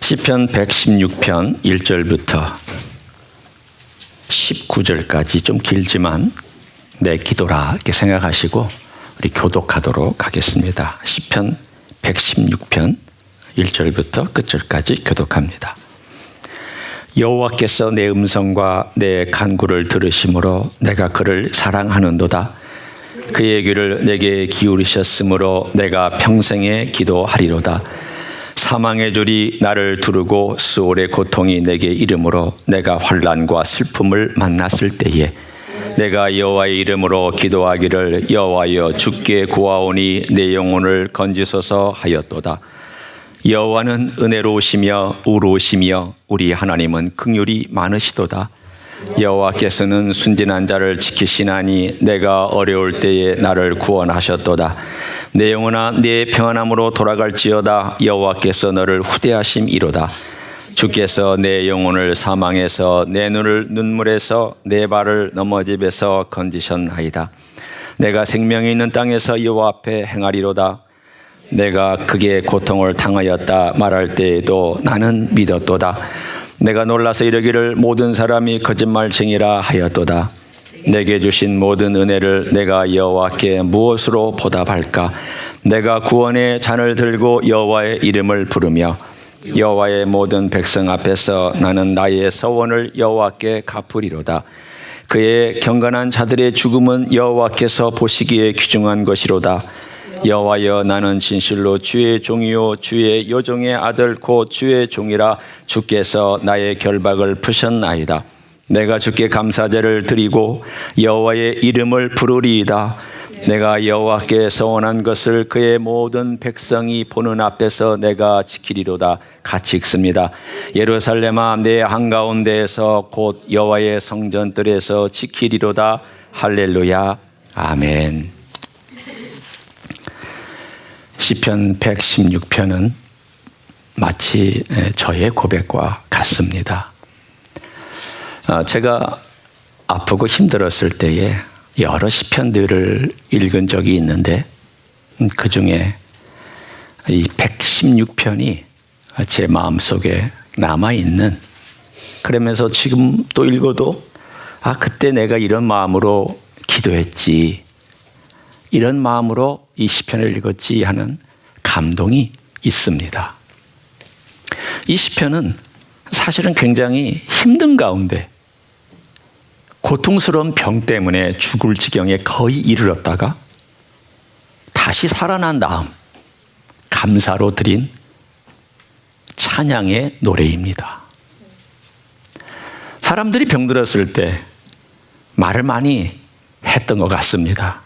시편 116편 1절부터 19절까지 좀 길지만 내 기도라 이렇게 생각하시고 우리 교독하도록 하겠습니다. 시편 116편 1절부터 끝절까지 교독합니다. 여호와께서 내 음성과 내 간구를 들으심으로 내가 그를 사랑하는도다. 그의 귀를 내게 기울이셨으므로 내가 평생에 기도하리로다. 사망의 줄이 나를 두르고 수월의 고통이 내게 이르므로 내가 환난과 슬픔을 만났을 때에 내가 여호와의 이름으로 기도하기를 여호와여 주께 구하오니 내 영혼을 건지소서 하였도다. 여호와는 은혜로우시며 의로우시며 우리 하나님은 긍휼이 많으시도다. 여호와께서는 순진한 자를 지키시나니 내가 어려울 때에 나를 구원하셨도다. 내 영혼아 내 평안함으로 돌아갈지어다. 여호와께서 너를 후대하심이로다. 주께서 내 영혼을 사망에서 내 눈을 눈물에서 내 발을 넘어집에서 건지셨나이다. 내가 생명이 있는 땅에서 여호와 앞에 행하리로다. 내가 크게 고통을 당하였다 말할 때에도 나는 믿었도다. 내가 놀라서 이르기를 모든 사람이 거짓말쟁이라 하였도다. 내게 주신 모든 은혜를 내가 여호와께 무엇으로 보답할까? 내가 구원의 잔을 들고 여호와의 이름을 부르며 여호와의 모든 백성 앞에서 나는 나의 서원을 여호와께 갚으리로다. 그의 경건한 자들의 죽음은 여호와께서 보시기에 귀중한 것이로다. 여호와여 나는 진실로 주의 종이요 주의 여종의 아들 곧 주의 종이라. 주께서 나의 결박을 푸셨나이다. 내가 주께 감사제를 드리고 여호와의 이름을 부르리이다. 내가 여호와께 서원한 것을 그의 모든 백성이 보는 앞에서 내가 지키리로다. 같이 읽습니다. 예루살렘아 내 한가운데에서 곧 여호와의 성전들에서 지키리로다. 할렐루야. 아멘. 시편 116편은 마치 저의 고백과 같습니다. 제가 아프고 힘들었을 때에 여러 시편들을 읽은 적이 있는데 그 중에 이 116편이 제 마음속에 남아있는, 그러면서 지금 또 읽어도 그때 내가 이런 마음으로 기도했지, 이런 마음으로 이 시편을 읽었지 하는 감동이 있습니다. 이 시편은 사실은 굉장히 힘든 가운데 고통스러운 병 때문에 죽을 지경에 거의 이르렀다가 다시 살아난 다음 감사로 드린 찬양의 노래입니다. 사람들이 병들었을 때 말을 많이 했던 것 같습니다.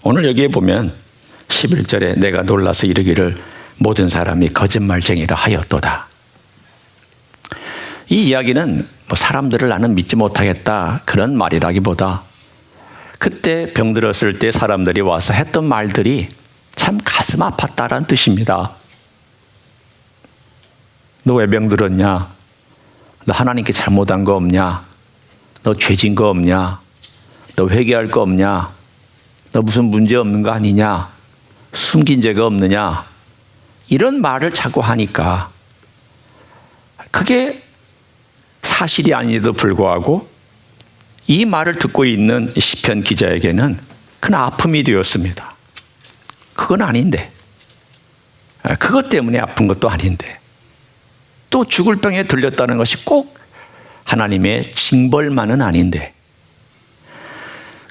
오늘 여기에 보면 11절에 내가 놀라서 이르기를 모든 사람이 거짓말쟁이라 하였도다. 이 이야기는 사람들을 나는 믿지 못하겠다 그런 말이라기보다 그때 병들었을 때 사람들이 와서 했던 말들이 참 가슴 아팠다라는 뜻입니다. 너 왜 병들었냐? 너 하나님께 잘못한 거 없냐? 너 죄진 거 없냐? 너 회개할 거 없냐? 너 무슨 문제 없는 거 아니냐? 숨긴 죄가 없느냐? 이런 말을 자꾸 하니까 그게 사실이 아닌데도 불구하고 이 말을 듣고 있는 시편 기자에게는 큰 아픔이 되었습니다. 그건 아닌데, 그것 때문에 아픈 것도 아닌데, 또 죽을 병에 들렸다는 것이 꼭 하나님의 징벌만은 아닌데,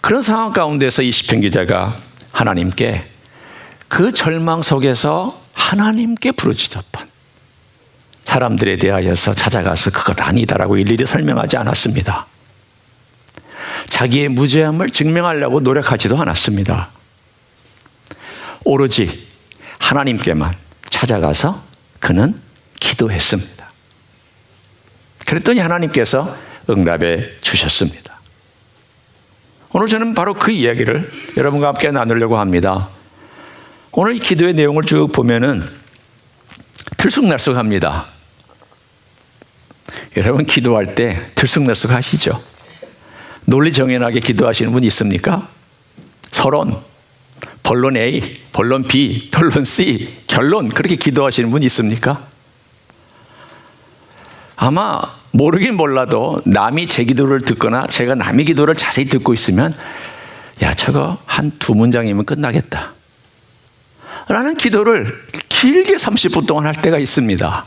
그런 상황 가운데서 이 시편 기자가 하나님께 그 절망 속에서 하나님께 부르짖었던 사람들에 대하여서 찾아가서 그것 아니다라고 일일이 설명하지 않았습니다. 자기의 무죄함을 증명하려고 노력하지도 않았습니다. 오로지 하나님께만 찾아가서 그는 기도했습니다. 그랬더니 하나님께서 응답해 주셨습니다. 오늘 저는 바로 그 이야기를 여러분과 함께 나누려고 합니다. 오늘 이 기도의 내용을 쭉 보면은 들쑥날쑥합니다. 여러분 기도할 때 들쑥날쑥 하시죠? 논리정연하게 기도하시는 분 있습니까? 서론, 본론 A, 본론 B, 본론 C, 결론 그렇게 기도하시는 분 있습니까? 아마 모르긴 몰라도 남이 제 기도를 듣거나 제가 남의 기도를 자세히 듣고 있으면 야, 저거 한 두 문장이면 끝나겠다 라는 기도를 길게 30분 동안 할 때가 있습니다.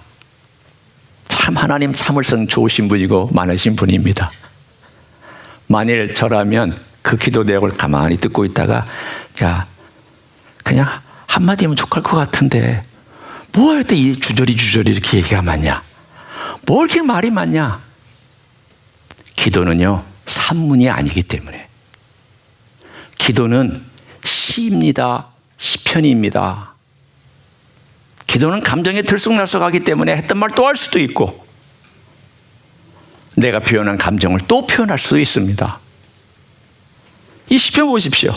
참 하나님 참을성 좋으신 분이고 많으신 분입니다. 만일 저라면 그 기도 내용을 가만히 듣고 있다가 야, 그냥 한마디면 족할 것 같은데 뭐 할 때 이 주저리 이렇게 얘기가 많냐, 뭐 이렇게 말이 많냐. 기도는요 산문이 아니기 때문에. 기도는 시입니다. 시편입니다. 기도는 감정에 들쑥날쑥하기 때문에 했던 말 또 할 수도 있고 내가 표현한 감정을 또 표현할 수도 있습니다. 이 시편 보십시오.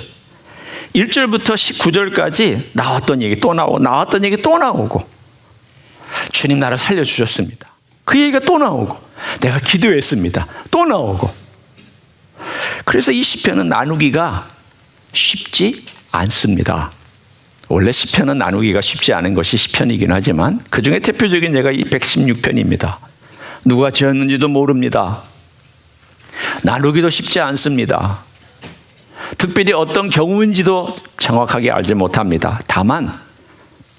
1절부터 19절까지 나왔던 얘기 또 나오고 나왔던 얘기 또 나오고 주님 나를 살려주셨습니다. 그 얘기가 또 나오고 내가 기도했습니다. 또 나오고. 그래서 이 시편은 나누기가 쉽지 않습니다. 원래 시편은 나누기가 쉽지 않은 것이 시편이긴 하지만 그 중에 대표적인 예가 이 116편입니다. 누가 지었는지도 모릅니다. 나누기도 쉽지 않습니다. 특별히 어떤 경우인지도 정확하게 알지 못합니다. 다만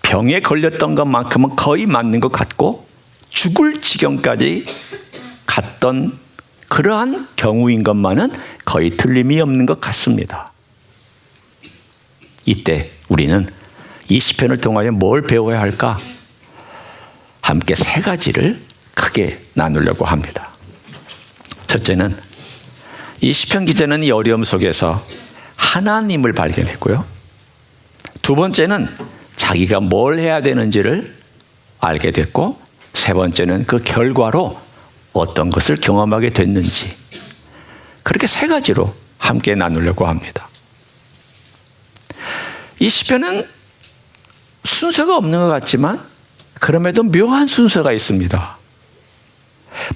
병에 걸렸던 것만큼은 거의 맞는 것 같고 죽을 지경까지 갔던 그러한 경우인 것만은 거의 틀림이 없는 것 같습니다. 이때 우리는 이 시편을 통하여 뭘 배워야 할까? 함께 세 가지를 크게 나누려고 합니다. 첫째는 이 시편 기자는 이 어려움 속에서 하나님을 발견했고요. 두 번째는 자기가 뭘 해야 되는지를 알게 됐고, 세 번째는 그 결과로 어떤 것을 경험하게 됐는지, 그렇게 세 가지로 함께 나누려고 합니다. 이 시편은 순서가 없는 것 같지만 그럼에도 묘한 순서가 있습니다.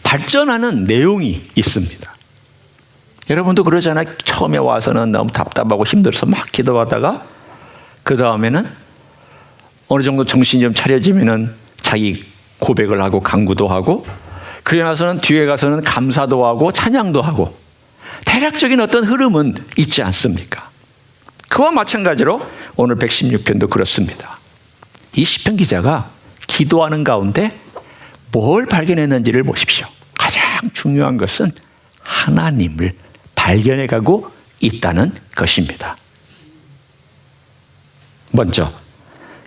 발전하는 내용이 있습니다. 여러분도 그러잖아요. 처음에 와서는 너무 답답하고 힘들어서 막 기도하다가 그 다음에는 어느 정도 정신이 좀 차려지면은 자기 고백을 하고 간구도 하고, 그러고 나서는 뒤에 가서는 감사도 하고 찬양도 하고, 대략적인 어떤 흐름은 있지 않습니까? 그와 마찬가지로 오늘 116편도 그렇습니다. 이 시편 기자가 기도하는 가운데 뭘 발견했는지를 보십시오. 가장 중요한 것은 하나님을 발견해가고 있다는 것입니다. 먼저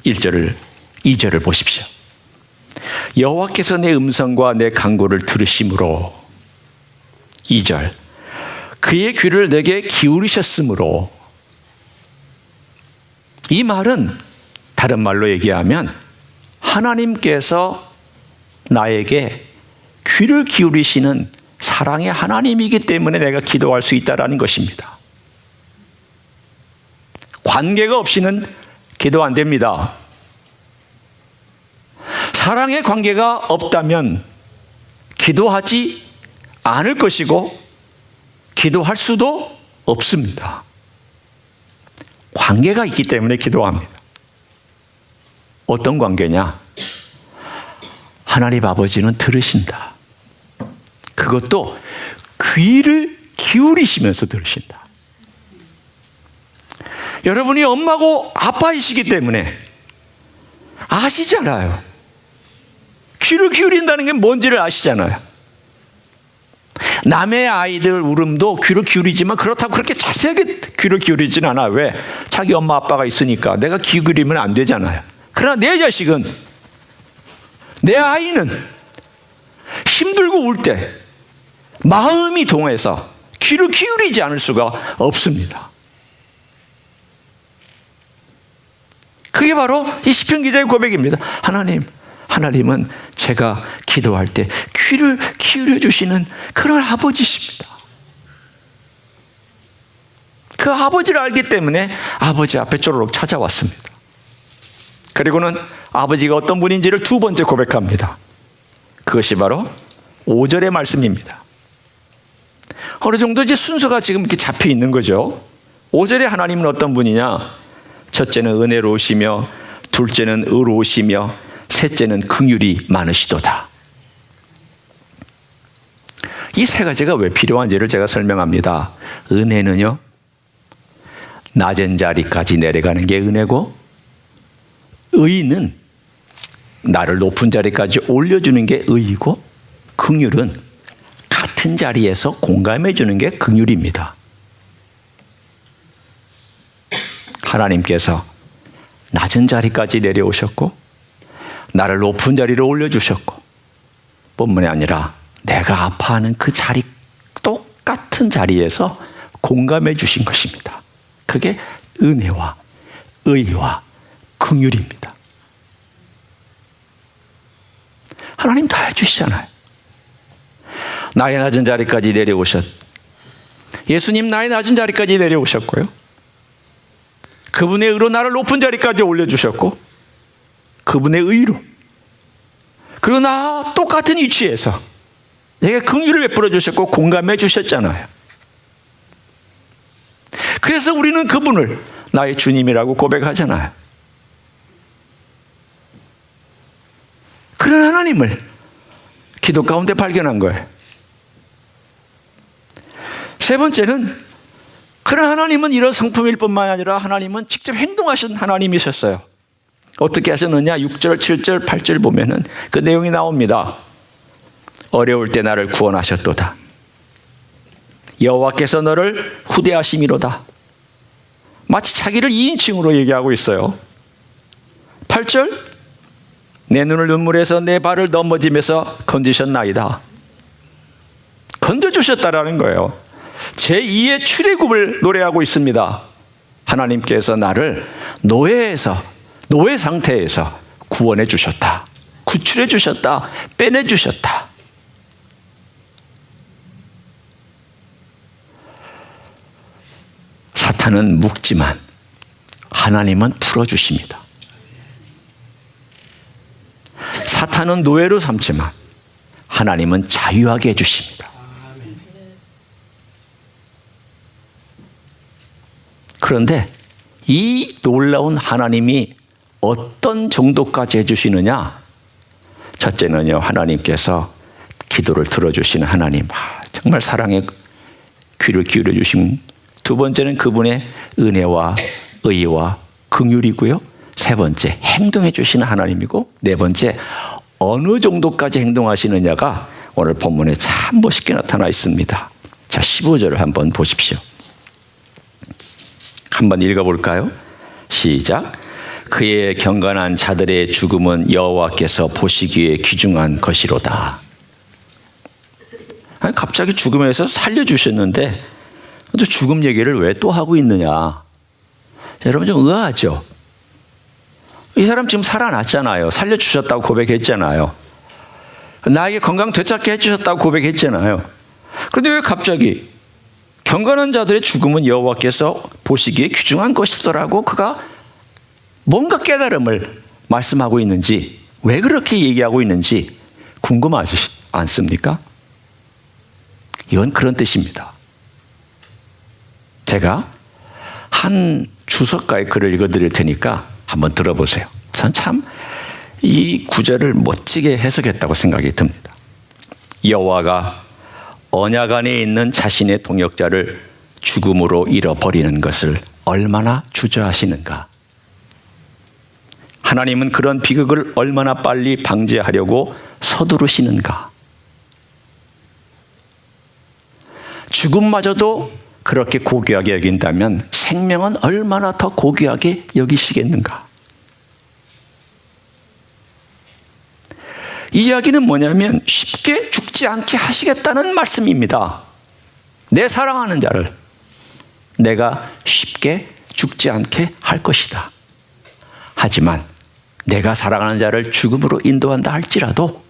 1절을 2절을 보십시오. 여호와께서 내 음성과 내 간구를 들으심으로, 2절 그의 귀를 내게 기울이셨으므로. 이 말은 다른 말로 얘기하면 하나님께서 나에게 귀를 기울이시는 사랑의 하나님이기 때문에 내가 기도할 수 있다는 것입니다. 관계가 없이는 기도 안 됩니다. 사랑의 관계가 없다면 기도하지 않을 것이고 기도할 수도 없습니다. 관계가 있기 때문에 기도합니다. 어떤 관계냐? 하나님 아버지는 들으신다. 그것도 귀를 기울이시면서 들으신다. 여러분이 엄마고 아빠이시기 때문에 아시잖아요. 귀를 기울인다는 게 뭔지를 아시잖아요. 남의 아이들 울음도 귀를 기울이지만 그렇다고 그렇게 자세하게 귀를 기울이진 않아. 왜? 자기 엄마 아빠가 있으니까 내가 귀 기울이면 안 되잖아요. 그러나 내 자식은, 내 아이는 힘들고 울 때 마음이 동해서 귀를 기울이지 않을 수가 없습니다. 그게 바로 이 시편 기자의 고백입니다. 하나님은 제가 기도할 때 귀를 기울여 주시는 그런 아버지십니다. 그 아버지를 알기 때문에 아버지 앞에 쪼르륵 찾아왔습니다. 그리고는 아버지가 어떤 분인지를 두 번째 고백합니다. 그것이 바로 5절의 말씀입니다. 어느 정도 이제 순서가 지금 이렇게 잡혀 있는 거죠. 5절에 하나님은 어떤 분이냐? 첫째는 은혜로우시며, 둘째는 의로우시며, 셋째는 긍휼이 많으시도다. 이 세 가지가 왜 필요한지를 제가 설명합니다. 은혜는요, 낮은 자리까지 내려가는 게 은혜고, 의는 나를 높은 자리까지 올려주는 게 의이고, 긍휼은 같은 자리에서 공감해 주는 게 긍휼입니다. 하나님께서 낮은 자리까지 내려오셨고 나를 높은 자리로 올려주셨고, 뿐만이 아니라 내가 아파하는 그 자리, 똑같은 자리에서 공감해 주신 것입니다. 그게 은혜와 의와 긍휼입니다. 하나님 다 해주시잖아요. 나의 낮은 자리까지 예수님 나의 낮은 자리까지 내려오셨고요, 그분의 의로 나를 높은 자리까지 올려주셨고, 그분의 의로, 그리고 나 똑같은 위치에서 내게 긍휼을 베풀어 주셨고 공감해 주셨잖아요. 그래서 우리는 그분을 나의 주님이라고 고백하잖아요. 그런 하나님을 기도 가운데 발견한 거예요. 세 번째는, 그런 하나님은 이런 성품일 뿐만 아니라 하나님은 직접 행동하신 하나님이셨어요. 어떻게 하셨느냐? 6절, 7절, 8절 보면은 그 내용이 나옵니다. 어려울 때 나를 구원하셨도다. 여호와께서 너를 후대하심이로다. 마치 자기를 2인칭으로 얘기하고 있어요. 8절, 내 눈을 눈물에서 내 발을 넘어짐에서 건지셨나이다. 건져주셨다라는 거예요. 제2의 출애굽을 노래하고 있습니다. 하나님께서 나를 노예 상태에서 구원해 주셨다. 구출해 주셨다. 빼내 주셨다. 사탄은 묶지만 하나님은 풀어주십니다. 사탄은 노예로 삼지만 하나님은 자유하게 해주십니다. 그런데 이 놀라운 하나님이 어떤 정도까지 해주시느냐? 첫째는요, 하나님께서 기도를 들어주시는 하나님, 정말 사랑의 귀를 기울여 주신. 두 번째는 그분의 은혜와 의와 긍휼이고요, 세 번째 행동해 주시는 하나님이고, 네 번째 어느 정도까지 행동하시느냐가 오늘 본문에 참 멋있게 나타나 있습니다. 자, 15절을 한번 보십시오. 한번 읽어볼까요? 시작. 그의 경건한 자들의 죽음은 여호와께서 보시기에 귀중한 것이로다. 아니, 갑자기 죽음에서 살려주셨는데 또 죽음 얘기를 왜 또 하고 있느냐? 자, 여러분 좀 의아하죠? 이 사람 지금 살아났잖아요. 살려주셨다고 고백했잖아요. 나에게 건강 되찾게 해주셨다고 고백했잖아요. 그런데 왜 갑자기 경건한 자들의 죽음은 여호와께서 보시기에 귀중한 것이더라고 그가 뭔가 깨달음을 말씀하고 있는지, 왜 그렇게 얘기하고 있는지 궁금하지 않습니까? 이건 그런 뜻입니다. 제가 한 주석가의 글을 읽어드릴 테니까 한번 들어보세요. 전 참 이 구절을 멋지게 해석했다고 생각이 듭니다. 여호와가 언약 안에 있는 자신의 동역자를 죽음으로 잃어버리는 것을 얼마나 주저하시는가. 하나님은 그런 비극을 얼마나 빨리 방지하려고 서두르시는가. 죽음마저도 그렇게 고귀하게 여긴다면 생명은 얼마나 더 고귀하게 여기시겠는가. 이 이야기는 뭐냐면 쉽게 죽지 않게 하시겠다는 말씀입니다. 내 사랑하는 자를 내가 쉽게 죽지 않게 할 것이다. 하지만 내가 사랑하는 자를 죽음으로 인도한다 할지라도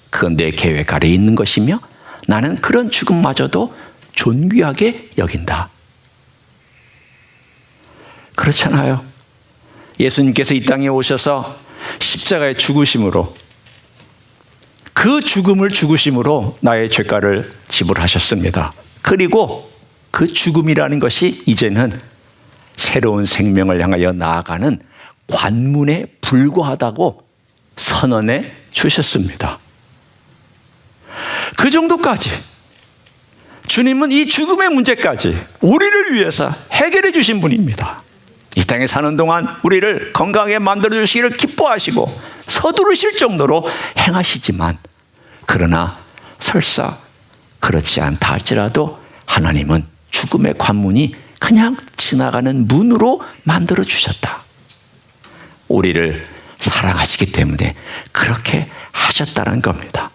그건 내 계획 아래에 있는 것이며 나는 그런 죽음마저도 존귀하게 여긴다. 그렇잖아요. 예수님께서 이 땅에 오셔서 십자가에 죽으심으로, 그 죽음을 죽으심으로 나의 죄가를 지불하셨습니다. 그리고 그 죽음이라는 것이 이제는 새로운 생명을 향하여 나아가는 관문에 불과하다고 선언해 주셨습니다. 그 정도까지 주님은 이 죽음의 문제까지 우리를 위해서 해결해 주신 분입니다. 이 땅에 사는 동안 우리를 건강하게 만들어 주시기를 기뻐하시고 서두르실 정도로 행하시지만, 그러나 설사 그렇지 않다 할지라도 하나님은 죽음의 관문이 그냥 지나가는 문으로 만들어 주셨다. 우리를 사랑하시기 때문에 그렇게 하셨다는 겁니다.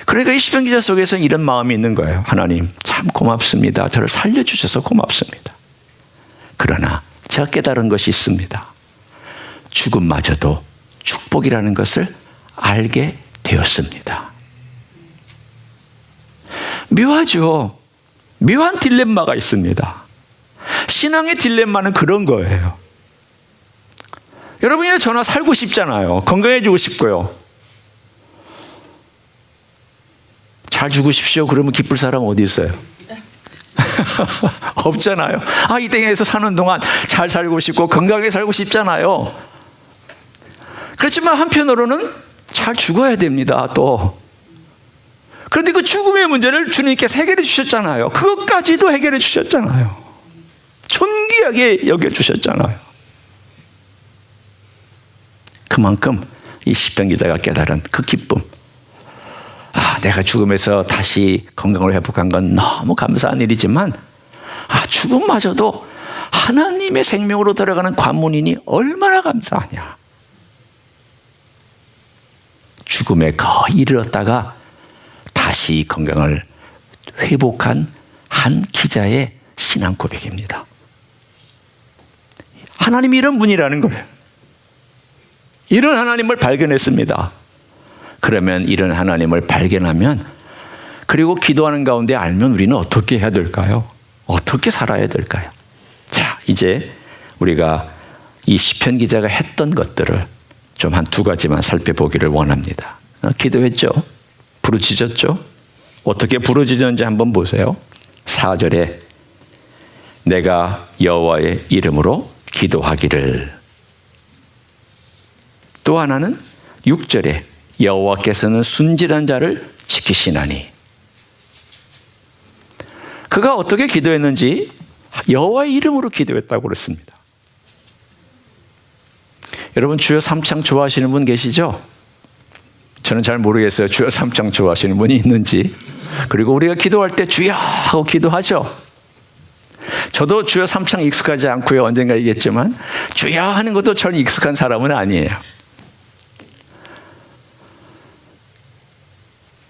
그러니까 이 시편 기자 속에서 이런 마음이 있는 거예요. 하나님 참 고맙습니다. 저를 살려주셔서 고맙습니다. 그러나 제가 깨달은 것이 있습니다. 죽음마저도 축복이라는 것을 알게 되었습니다. 묘하죠. 묘한 딜레마가 있습니다. 신앙의 딜레마는 그런 거예요. 여러분이나 저나 살고 싶잖아요. 건강해지고 싶고요. 잘 죽으십시오 그러면 기쁠 사람 어디 있어요? 없잖아요. 이 땅에서 사는 동안 잘 살고 싶고 건강하게 살고 싶잖아요. 그렇지만 한편으로는 잘 죽어야 됩니다. 또 그런데 그 죽음의 문제를 주님께서 해결해 주셨잖아요. 그것까지도 해결해 주셨잖아요. 존귀하게 여겨주셨잖아요. 그만큼 이 시편 기자가 깨달은 그 기쁨, 내가 죽음에서 다시 건강을 회복한 건 너무 감사한 일이지만 죽음마저도 하나님의 생명으로 들어가는 관문이니 얼마나 감사하냐. 죽음에 거의 이르렀다가 다시 건강을 회복한 한 기자의 신앙 고백입니다. 하나님이 이런 분이라는 거예요. 이런 하나님을 발견했습니다. 그러면 이런 하나님을 발견하면, 그리고 기도하는 가운데 알면 우리는 어떻게 해야 될까요? 어떻게 살아야 될까요? 자, 이제 우리가 이 시편 기자가 했던 것들을 좀 한 두 가지만 살펴보기를 원합니다. 기도했죠? 부르짖었죠? 어떻게 부르짖었는지 한번 보세요. 4절에 내가 여호와의 이름으로 기도하기를. 또 하나는 6절에 여호와께서는 순진한 자를 지키시나니. 그가 어떻게 기도했는지 여호와의 이름으로 기도했다고 그랬습니다. 여러분 주여 삼창 좋아하시는 분 계시죠? 저는 잘 모르겠어요. 주여 삼창 좋아하시는 분이 있는지. 그리고 우리가 기도할 때 주여 하고 기도하죠. 저도 주여 삼창 익숙하지 않고요. 언젠가 얘기했지만 주여 하는 것도 저는 익숙한 사람은 아니에요.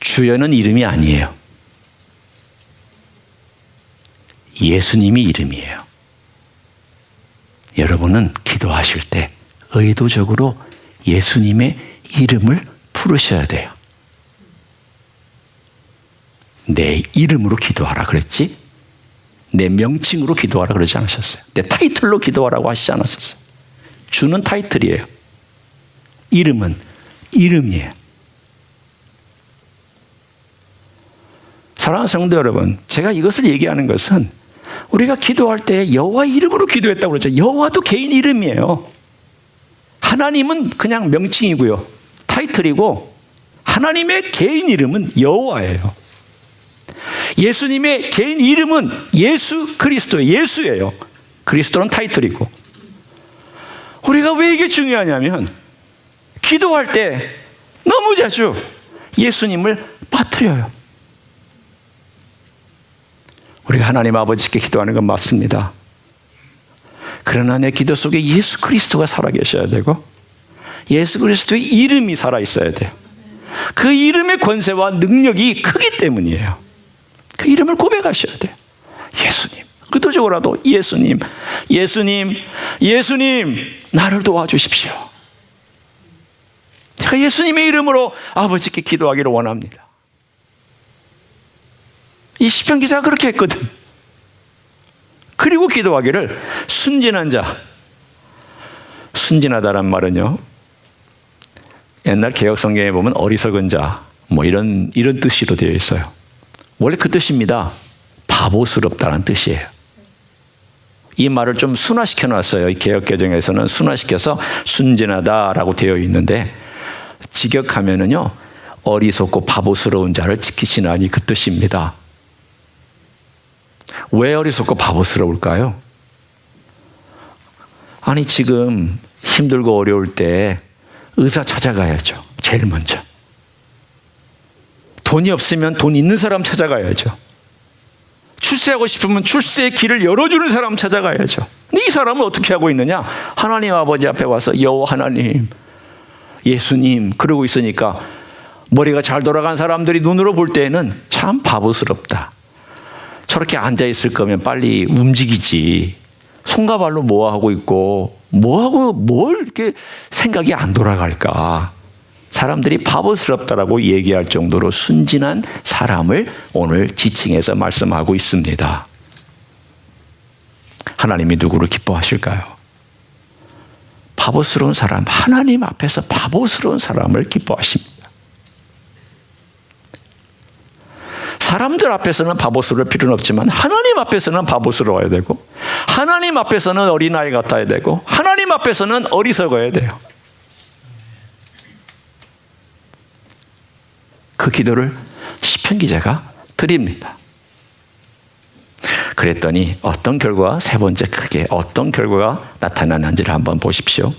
주여는 이름이 아니에요. 예수님이 이름이에요. 여러분은 기도하실 때 의도적으로 예수님의 이름을 부르셔야 돼요. 내 이름으로 기도하라 그랬지? 내 명칭으로 기도하라 그러지 않으셨어요. 내 타이틀로 기도하라고 하시지 않았었어요. 주는 타이틀이에요. 이름은 이름이에요. 사랑하는 성도 여러분, 제가 이것을 얘기하는 것은 우리가 기도할 때 여호와 이름으로 기도했다고 그러죠. 여호와도 개인 이름이에요. 하나님은 그냥 명칭이고요. 타이틀이고, 하나님의 개인 이름은 여호와예요. 예수님의 개인 이름은 예수 그리스도예요. 예수예요. 그리스도는 타이틀이고. 우리가 왜 이게 중요하냐면 기도할 때 너무 자주 예수님을 빠뜨려요. 우리가 하나님 아버지께 기도하는 건 맞습니다. 그러나 내 기도 속에 예수 그리스도가 살아계셔야 되고 예수 그리스도의 이름이 살아있어야 돼요. 그 이름의 권세와 능력이 크기 때문이에요. 그 이름을 고백하셔야 돼요. 예수님, 의도적으로라도 예수님, 예수님, 예수님 나를 도와주십시오. 제가 예수님의 이름으로 아버지께 기도하기를 원합니다. 이 시편 기자가 그렇게 했거든. 그리고 기도하기를 순진한 자. 순진하다란 말은요, 옛날 개역 성경에 보면 어리석은 자, 이런 뜻으로 되어 있어요. 원래 그 뜻입니다. 바보스럽다는 뜻이에요. 이 말을 좀 순화시켜 놨어요. 이 개역 개정에서는 순화시켜서 순진하다라고 되어 있는데, 직역하면은요, 어리석고 바보스러운 자를 지키시나니 그 뜻입니다. 왜 어리석고 바보스러울까요? 아니 지금 힘들고 어려울 때 의사 찾아가야죠. 제일 먼저. 돈이 없으면 돈 있는 사람 찾아가야죠. 출세하고 싶으면 출세의 길을 열어주는 사람 찾아가야죠. 근데 이 사람은 어떻게 하고 있느냐? 하나님 아버지 앞에 와서 여호와 하나님, 예수님 그러고 있으니까 머리가 잘 돌아간 사람들이 눈으로 볼 때에는 참 바보스럽다. 저렇게 앉아있을 거면 빨리 움직이지. 손과 발로 뭐하고 있고 뭐하고 뭘 이렇게 생각이 안 돌아갈까. 사람들이 바보스럽다라고 얘기할 정도로 순진한 사람을 오늘 지칭해서 말씀하고 있습니다. 하나님이 누구를 기뻐하실까요? 바보스러운 사람, 하나님 앞에서 바보스러운 사람을 기뻐하십니다. 사람들 앞에서는 바보스러울 필요는 없지만 하나님 앞에서는 바보스러워야 되고 하나님 앞에서는 어린아이 같아야 되고 하나님 앞에서는 어리석어야 돼요. 그 기도를 시편 기자가 드립니다. 그랬더니 어떤 결과가 세 번째 크게 어떤 결과가 나타나는지를 한번 보십시오.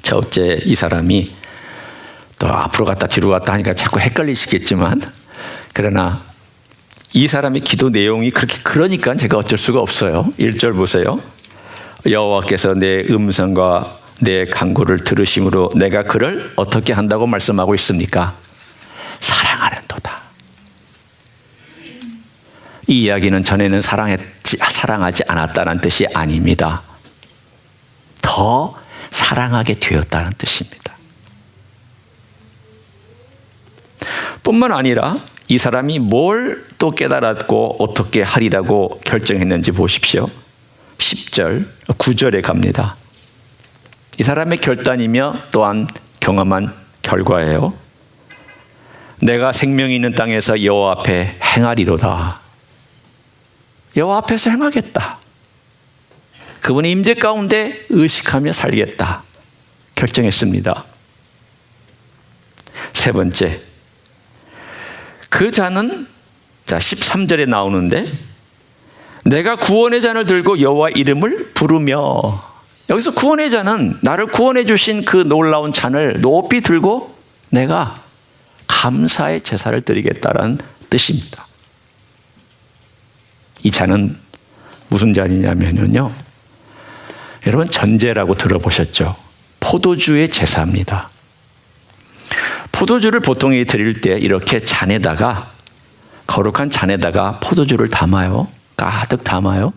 첫째, 이 사람이 또 앞으로 갔다 뒤로 갔다 하니까 자꾸 헷갈리시겠지만 그러나 이 사람의 기도 내용이 그러니까 제가 어쩔 수가 없어요. 1절 보세요. 여호와께서 내 음성과 내 간구를 들으심으로 내가 그를 어떻게 한다고 말씀하고 있습니까? 사랑하는도다. 이 이야기는 전에는 사랑하지 않았다는 뜻이 아닙니다. 더 사랑하게 되었다는 뜻입니다. 뿐만 아니라 이 사람이 뭘 또 깨달았고 어떻게 하리라고 결정했는지 보십시오. 10절, 9절에 갑니다. 이 사람의 결단이며 또한 경험한 결과예요. 내가 생명이 있는 땅에서 여호와 앞에 행하리로다. 여호와 앞에서 행하겠다. 그분의 임재 가운데 의식하며 살겠다. 결정했습니다. 세 번째, 그 자는 13절에 나오는데 내가 구원의 잔을 들고 여호와 이름을 부르며, 여기서 구원의 잔은 나를 구원해 주신 그 놀라운 잔을 높이 들고 내가 감사의 제사를 드리겠다라는 뜻입니다. 이 잔은 무슨 잔이냐면요, 여러분 전제라고 들어보셨죠? 포도주의 제사입니다. 포도주를 보통 드릴 때 이렇게 잔에다가, 거룩한 잔에다가 포도주를 담아요. 가득 담아요.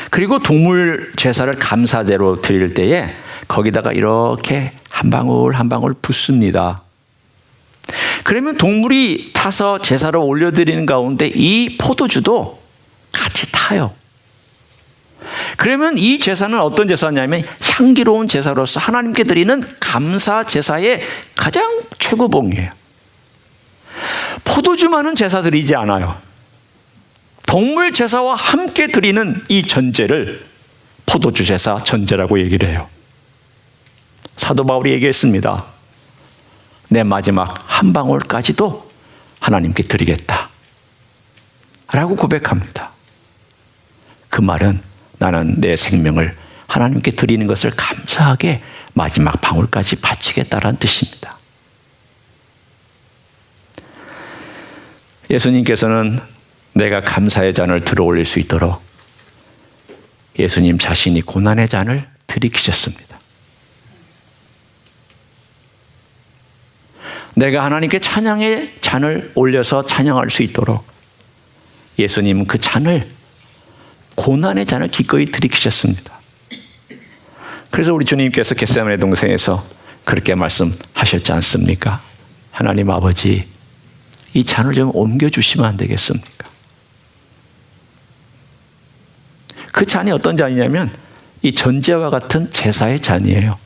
그리고 동물 제사를 감사제로 드릴 때에 거기다가 이렇게 한 방울 한 방울 붓습니다. 그러면 동물이 타서 제사로 올려드리는 가운데 이 포도주도 같이 타요. 그러면 이 제사는 어떤 제사냐면 향기로운 제사로서 하나님께 드리는 감사 제사의 가장 최고봉이에요. 포도주만은 제사 드리지 않아요. 동물 제사와 함께 드리는 이 전제를 포도주 제사 전제라고 얘기를 해요. 사도 바울이 얘기했습니다. 내 마지막 한 방울까지도 하나님께 드리겠다 라고 고백합니다. 그 말은 나는 내 생명을 하나님께 드리는 것을 감사하게 마지막 방울까지 바치겠다라는 뜻입니다. 예수님께서는 내가 감사의 잔을 들어올릴 수 있도록 예수님 자신이 고난의 잔을 들이키셨습니다. 내가 하나님께 찬양의 잔을 올려서 찬양할 수 있도록 예수님은 그 잔을, 고난의 잔을 기꺼이 들이키셨습니다. 그래서 우리 주님께서 겟세마네 동산에서 그렇게 말씀하셨지 않습니까? 하나님 아버지, 이 잔을 좀 옮겨주시면 안 되겠습니까? 그 잔이 어떤 잔이냐면 이 전제와 같은 제사의 잔이에요.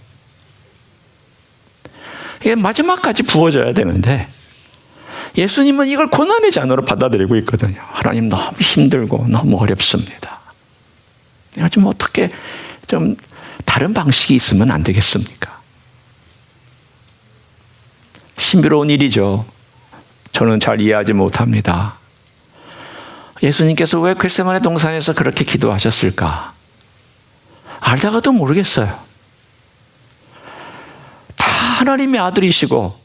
이게 마지막까지 부어져야 되는데 예수님은 이걸 고난의 잔으로 받아들이고 있거든요. 하나님 너무 힘들고 너무 어렵습니다. 내가 좀 어떻게 좀 다른 방식이 있으면 안 되겠습니까? 신비로운 일이죠. 저는 잘 이해하지 못합니다. 예수님께서 왜 겟세마네 동산에서 그렇게 기도하셨을까? 알다가도 모르겠어요. 다 하나님의 아들이시고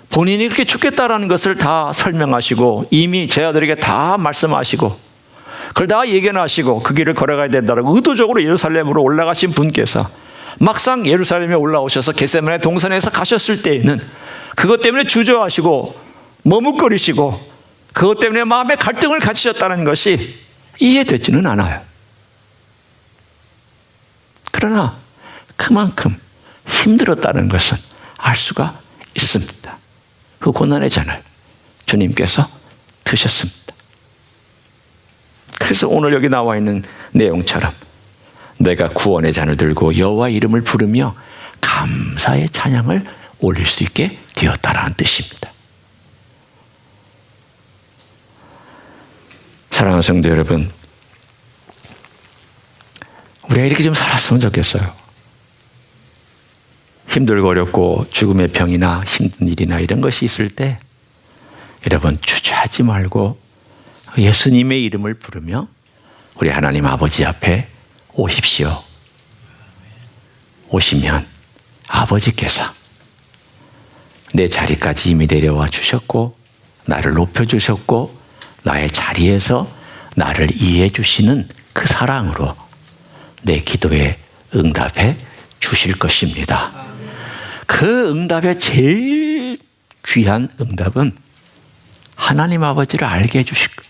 본인이 그렇게 죽겠다라는 것을 다 설명하시고 이미 제 아들에게 다 말씀하시고 그걸 다 예견하시고 그 길을 걸어가야 된다고 의도적으로 예루살렘으로 올라가신 분께서 막상 예루살렘에 올라오셔서 겟세마네 동산에서 가셨을 때에는 그것 때문에 주저하시고 머뭇거리시고 그것 때문에 마음에 갈등을 가지셨다는 것이 이해되지는 않아요. 그러나 그만큼 힘들었다는 것은 알 수가 있습니다. 그 고난의 잔을 주님께서 드셨습니다. 그래서 오늘 여기 나와 있는 내용처럼 내가 구원의 잔을 들고 여호와 이름을 부르며 감사의 찬양을 올릴 수 있게 되었다라는 뜻입니다. 사랑하는 성도 여러분, 우리가 이렇게 좀 살았으면 좋겠어요. 힘들고 어렵고 죽음의 병이나 힘든 일이나 이런 것이 있을 때 여러분 주저하지 말고 예수님의 이름을 부르며 우리 하나님 아버지 앞에 오십시오. 오시면 아버지께서 내 자리까지 이미 내려와 주셨고 나를 높여주셨고 나의 자리에서 나를 이해해 주시는 그 사랑으로 내 기도에 응답해 주실 것입니다. 그 응답의 제일 귀한 응답은 하나님 아버지를 알게 해주시고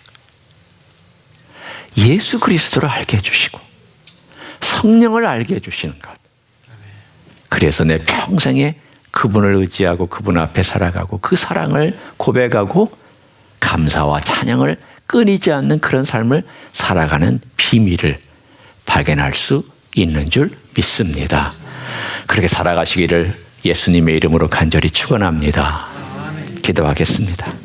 예수 그리스도를 알게 해주시고 성령을 알게 해주시는 것. 그래서 내 평생에 그분을 의지하고 그분 앞에 살아가고 그 사랑을 고백하고 감사와 찬양을 끊이지 않는 그런 삶을 살아가는 비밀을 발견할 수 있는 줄 믿습니다. 그렇게 살아가시기를 예수님의 이름으로 간절히 축원합니다. 기도하겠습니다.